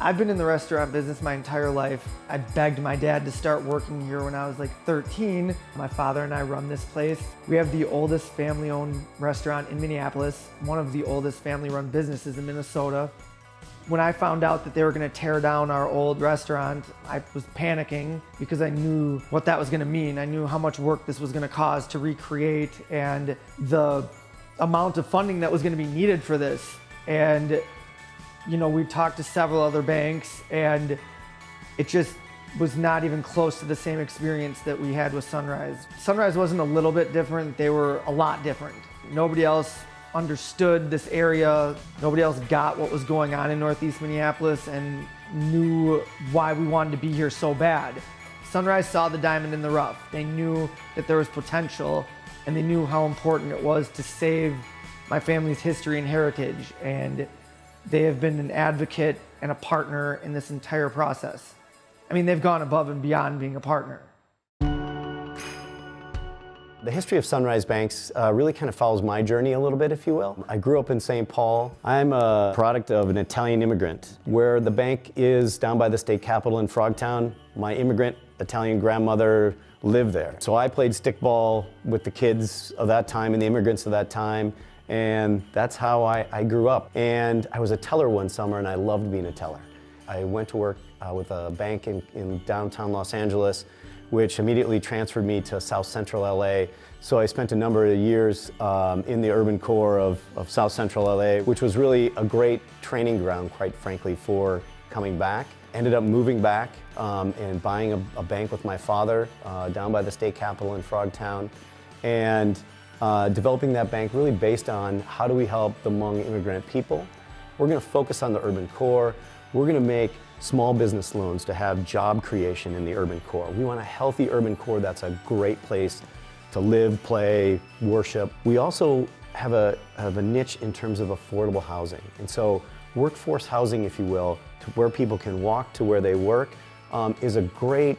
I've been in the restaurant business my entire life. I begged my dad to start working here when I was like 13. My father and I run this place. We have the oldest family-owned restaurant in Minneapolis, one of the oldest family-run businesses in Minnesota. When I found out that they were going to tear down our old restaurant, I was panicking because I knew what that was going to mean. I knew how much work this was going to cause to recreate and the amount of funding that was going to be needed for this. And you know, we talked to several other banks and it just was not even close to the same experience that we had with Sunrise. Sunrise wasn't a little bit different, they were a lot different. Nobody else understood this area. Nobody else got what was going on in Northeast Minneapolis and knew why we wanted to be here so bad. Sunrise saw the diamond in the rough. They knew that there was potential and they knew how important it was to save my family's history and heritage. And they have been an advocate and a partner in this entire process. I mean, they've gone above and beyond being a partner. The history of Sunrise Banks really kind of follows my journey a little bit, if you will. I grew up in St. Paul. I'm a product of an Italian immigrant. Where the bank is down by the state capitol in Frogtown, my immigrant Italian grandmother lived there. So I played stickball with the kids of that time and the immigrants of that time. And that's how I grew up. And I was a teller one summer and I loved being a teller. I went to work with a bank in downtown Los Angeles, which immediately transferred me to South Central LA. So I spent a number of years in the urban core of South Central LA, which was really a great training ground, quite frankly, for coming back. Ended up moving back and buying a bank with my father down by the state capitol in Frogtown. And developing that bank really based on how do we help the Hmong immigrant people. We're going to focus on the urban core. We're going to make small business loans to have job creation in the urban core. We want a healthy urban core that's a great place to live, play, worship. We also have a niche in terms of affordable housing. And so workforce housing, if you will, to where people can walk to where they work is a great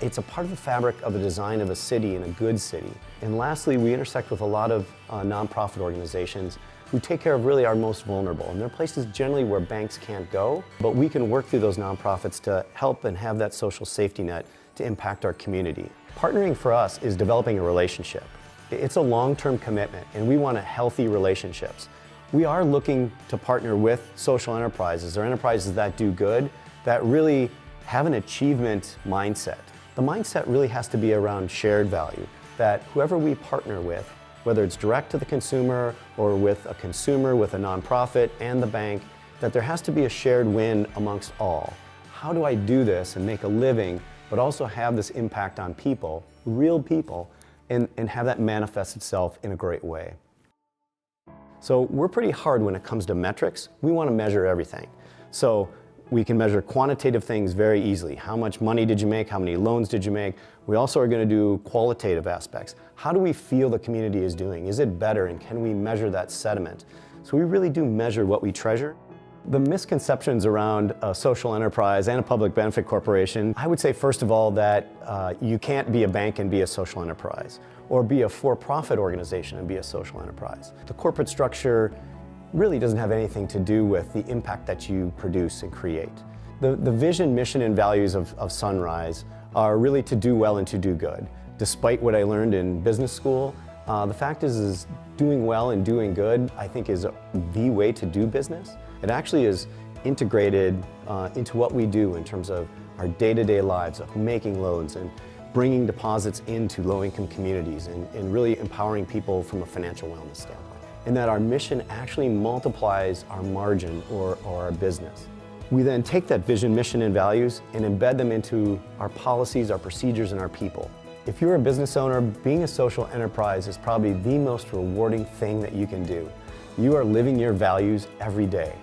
it's a part of the fabric of the design of a city and a good city. And lastly, we intersect with a lot of nonprofit organizations who take care of really our most vulnerable. And they're places generally where banks can't go, but we can work through those nonprofits to help and have that social safety net to impact our community. Partnering for us is developing a relationship. It's a long-term commitment, and we want healthy relationships. We are looking to partner with social enterprises or enterprises that do good, that really have an achievement mindset. The mindset really has to be around shared value, that whoever we partner with, whether it's direct to the consumer or with a consumer, with a nonprofit and the bank, that there has to be a shared win amongst all. How do I do this and make a living, but also have this impact on people, real people, and have that manifest itself in a great way? So we're pretty hard when it comes to metrics. We want to measure everything. So we can measure quantitative things very easily. How much money did you make? How many loans did you make? We also are going to do qualitative aspects. How do we feel the community is doing? Is it better? And can we measure that sentiment? So we really do measure what we treasure. The misconceptions around a social enterprise and a public benefit corporation, I would say first of all that you can't be a bank and be a social enterprise, or be a for-profit organization and be a social enterprise. The corporate structure really doesn't have anything to do with the impact that you produce and create. The vision, mission, and values of Sunrise are really to do well and to do good. Despite what I learned in business school, the fact is doing well and doing good, I think, is the way to do business. It actually is integrated into what we do in terms of our day-to-day lives of making loans and bringing deposits into low-income communities and really empowering people from a financial wellness standpoint. And that our mission actually multiplies our margin or our business. We then take that vision, mission, and values and embed them into our policies, our procedures, and our people. If you're a business owner, being a social enterprise is probably the most rewarding thing that you can do. You are living your values every day.